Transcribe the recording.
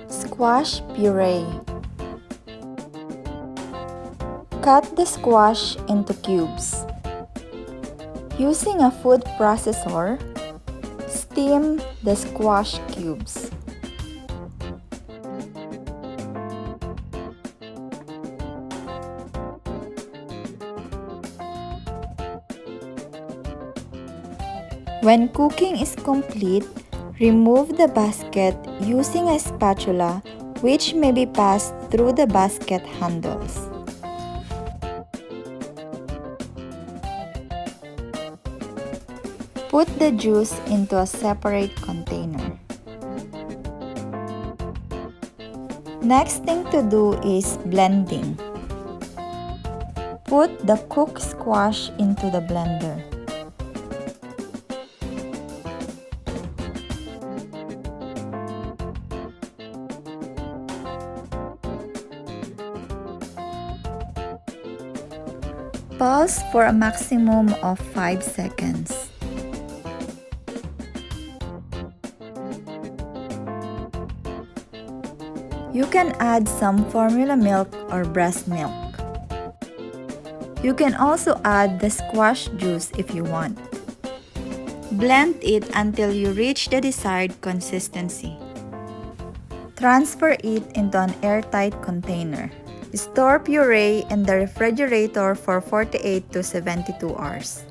Squash puree. Cut the squash into cubes. Using a food processor, steam the squash cubes. When cooking is complete, remove the basket using a spatula, which may be passed through the basket handles. Put the juice into a separate container. Next thing to do is blending. Put the cooked squash into the blender. Pause for a maximum of 5 seconds. You can add some formula milk or breast milk. You can also add the squash juice if you want. Blend it until you reach the desired consistency. Transfer it into an airtight container. Store puree in the refrigerator for 48 to 72 hours.